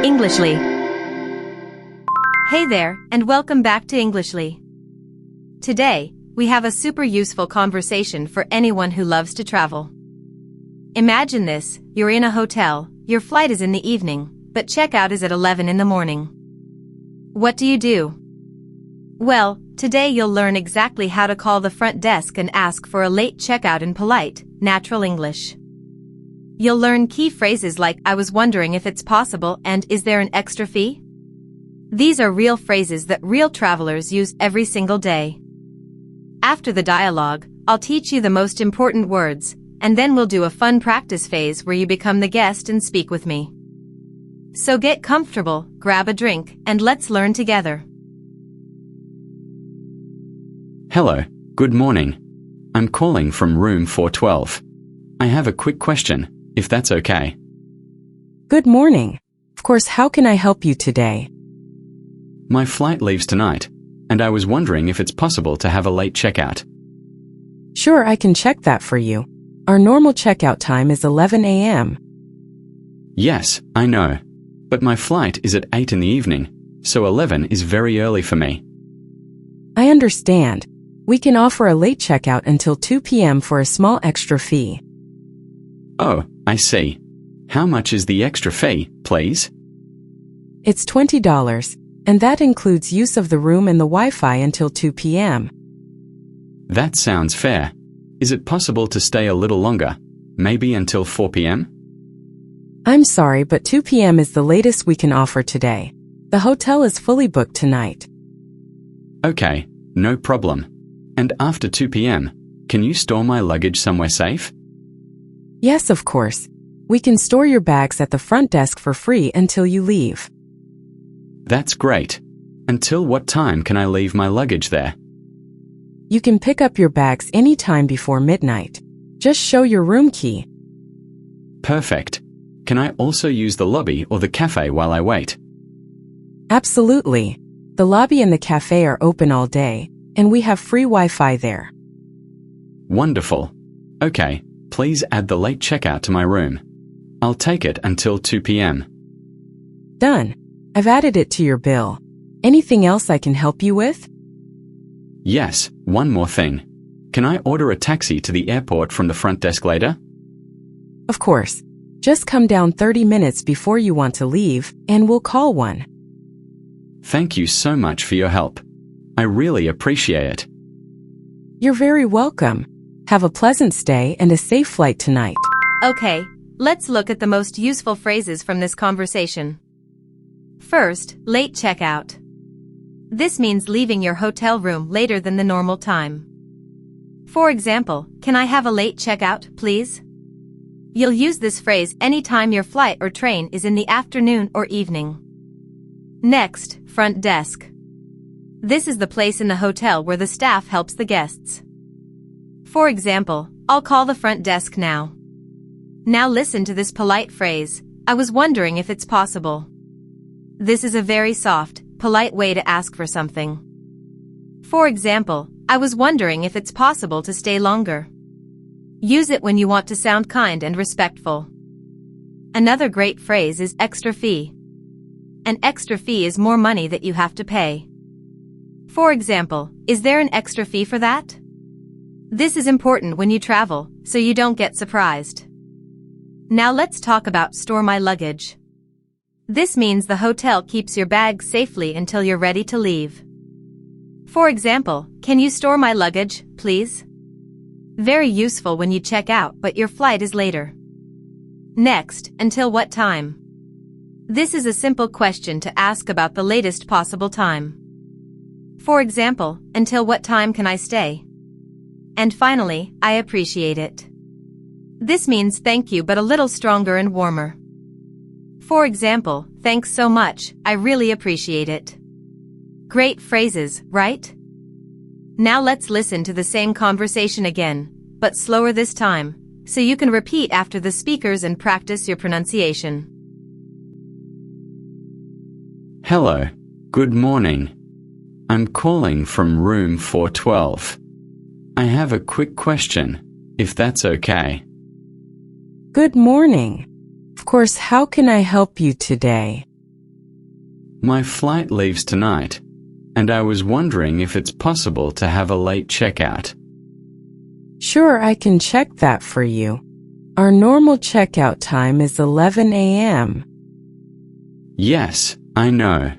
Englishly. Hey there, and welcome back to Englishly. Today, we have a super useful conversation for anyone who loves to travel. Imagine this, you're in a hotel, your flight is in the evening, but checkout is at 11 in the morning. What do you do? Well, today you'll learn exactly how to call the front desk and ask for a late checkout in polite, natural English. You'll learn key phrases like, I was wondering if it's possible and is there an extra fee? These are real phrases that real travelers use every single day. After the dialogue, I'll teach you the most important words, and then we'll do a fun practice phase where you become the guest and speak with me. So get comfortable, grab a drink, and let's learn together. Hello, good morning. I'm calling from room 412. I have a quick question, if that's okay. Good morning. Of course, how can I help you today? My flight leaves tonight, and I was wondering if it's possible to have a late checkout. Sure, I can check that for you. Our normal checkout time is 11 a.m. Yes, I know. But my flight is at 8 in the evening, so 11 is very early for me. I understand. We can offer a late checkout until 2 p.m. for a small extra fee. Oh, I see. How much is the extra fee, please? It's $20, and that includes use of the room and the Wi-Fi until 2 p.m. That sounds fair. Is it possible to stay a little longer, maybe until 4 p.m.? I'm sorry, but 2 p.m. is the latest we can offer today. The hotel is fully booked tonight. Okay, no problem. And after 2 p.m., can you store my luggage somewhere safe? Yes, of course. We can store your bags at the front desk for free until you leave. That's great. Until what time can I leave my luggage there? You can pick up your bags anytime before midnight. Just show your room key. Perfect. Can I also use the lobby or the cafe while I wait? Absolutely. The lobby and the cafe are open all day, and we have free Wi-Fi there. Wonderful. Okay, please add the late checkout to my room. I'll take it until 2 p.m. Done. I've added it to your bill. Anything else I can help you with? Yes, one more thing. Can I order a taxi to the airport from the front desk later? Of course. Just come down 30 minutes before you want to leave, and we'll call one. Thank you so much for your help. I really appreciate it. You're very welcome. Have a pleasant stay and a safe flight tonight. Okay, let's look at the most useful phrases from this conversation. First, late checkout. This means leaving your hotel room later than the normal time. For example, can I have a late checkout, please? You'll use this phrase anytime your flight or train is in the afternoon or evening. Next, front desk. This is the place in the hotel where the staff helps the guests. For example, I'll call the front desk now. Now listen to this polite phrase, I was wondering if it's possible. This is a very soft, polite way to ask for something. For example, I was wondering if it's possible to stay longer. Use it when you want to sound kind and respectful. Another great phrase is extra fee. An extra fee is more money that you have to pay. For example, is there an extra fee for that? This is important when you travel, so you don't get surprised. Now let's talk about store my luggage. This means the hotel keeps your bags safely until you're ready to leave. For example, can you store my luggage, please? Very useful when you check out but your flight is later. Next, until what time? This is a simple question to ask about the latest possible time. For example, until what time can I stay? And finally, I appreciate it. This means thank you but a little stronger and warmer. For example, thanks so much, I really appreciate it. Great phrases, right? Now let's listen to the same conversation again, but slower this time, so you can repeat after the speakers and practice your pronunciation. Hello, good morning. I'm calling from room 412. I have a quick question, if that's okay. Good morning. Of course, how can I help you today? My flight leaves tonight, and I was wondering if it's possible to have a late checkout. Sure, I can check that for you. Our normal checkout time is 11 a.m. Yes, I know.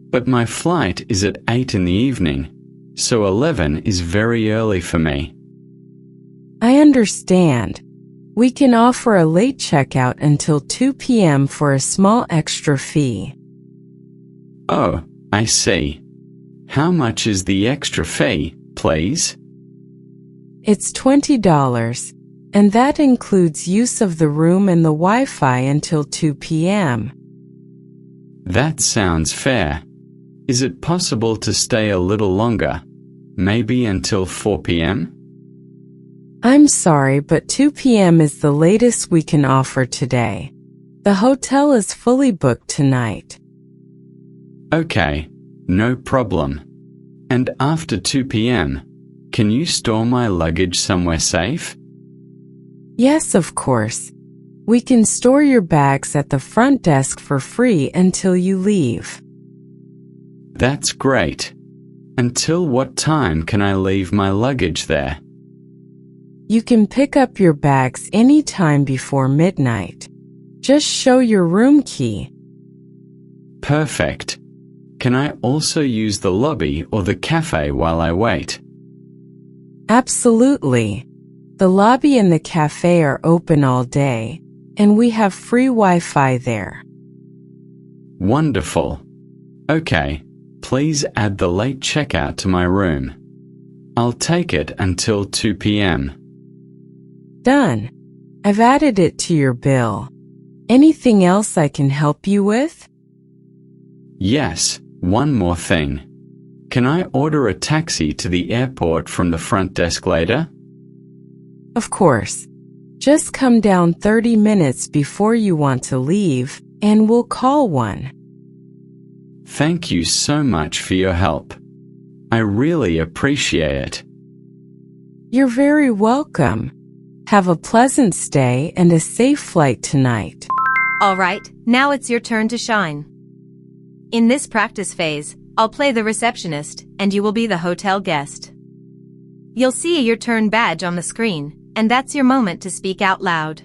But my flight is at 8 in the evening, so 11 is very early for me. I understand. We can offer a late checkout until 2 p.m. for a small extra fee. Oh, I see. How much is the extra fee, please? It's $20, and that includes use of the room and the Wi-Fi until 2 p.m. That sounds fair. Is it possible to stay a little longer, maybe until 4 p.m.? I'm sorry, but 2 p.m. is the latest we can offer today. The hotel is fully booked tonight. Okay, no problem. And after 2 p.m., can you store my luggage somewhere safe? Yes, of course. We can store your bags at the front desk for free until you leave. That's great. Until what time can I leave my luggage there? You can pick up your bags anytime before midnight. Just show your room key. Perfect. Can I also use the lobby or the cafe while I wait? Absolutely. The lobby and the cafe are open all day, and we have free Wi-Fi there. Wonderful. Okay, please add the late checkout to my room. I'll take it until 2 p.m. Done. I've added it to your bill. Anything else I can help you with? Yes, one more thing. Can I order a taxi to the airport from the front desk later? Of course. Just come down 30 minutes before you want to leave, and we'll call one. Thank you so much for your help. I really appreciate it. You're very welcome. Have a pleasant stay and a safe flight tonight. All right, now it's your turn to shine. In this practice phase, I'll play the receptionist, and you will be the hotel guest. You'll see a Your Turn badge on the screen, and that's your moment to speak out loud.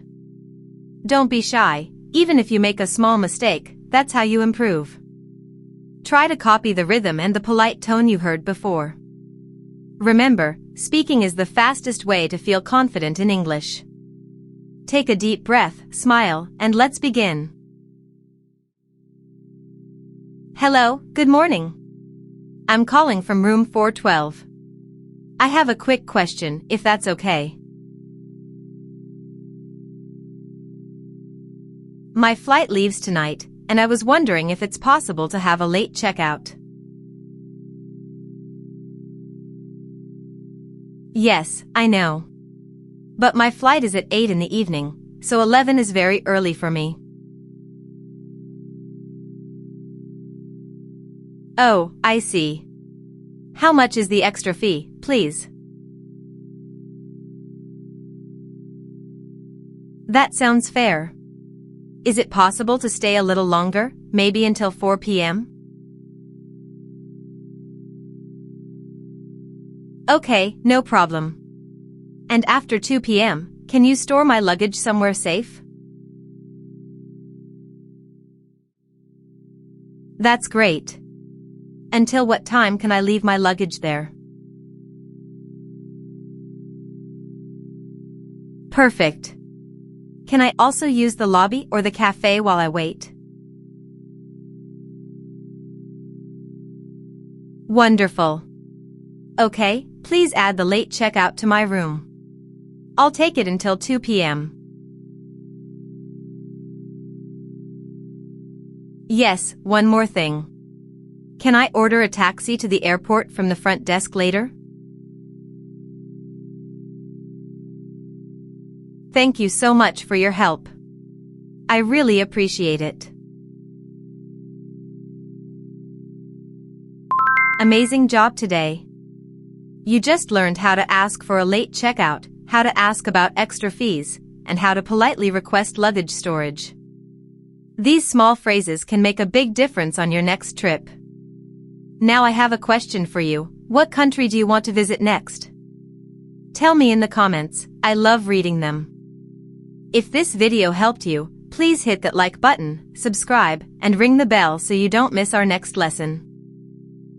Don't be shy, even if you make a small mistake, that's how you improve. Try to copy the rhythm and the polite tone you heard before. Remember, speaking is the fastest way to feel confident in English. Take a deep breath, smile, and let's begin. Hello, good morning. I'm calling from room 412. I have a quick question, if that's okay. My flight leaves tonight, and I was wondering if it's possible to have a late checkout. Yes, I know. But my flight is at 8 in the evening, so 11 is very early for me. Oh, I see. How much is the extra fee, please? That sounds fair. Is it possible to stay a little longer, maybe until 4 p.m.? Okay, no problem. And after 2 p.m., can you store my luggage somewhere safe? That's great. Until what time can I leave my luggage there? Perfect. Can I also use the lobby or the cafe while I wait? Wonderful. Okay, please add the late checkout to my room. I'll take it until 2 p.m. Yes, one more thing. Can I order a taxi to the airport from the front desk later? Thank you so much for your help. I really appreciate it. Amazing job today. You just learned how to ask for a late checkout, how to ask about extra fees, and how to politely request luggage storage. These small phrases can make a big difference on your next trip. Now I have a question for you. What country do you want to visit next? Tell me in the comments. I love reading them. If this video helped you, please hit that like button, subscribe, and ring the bell so you don't miss our next lesson.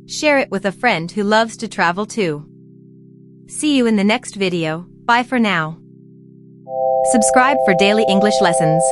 Share it with a friend who loves to travel too. See you in the next video. Bye for now. Subscribe for daily English lessons.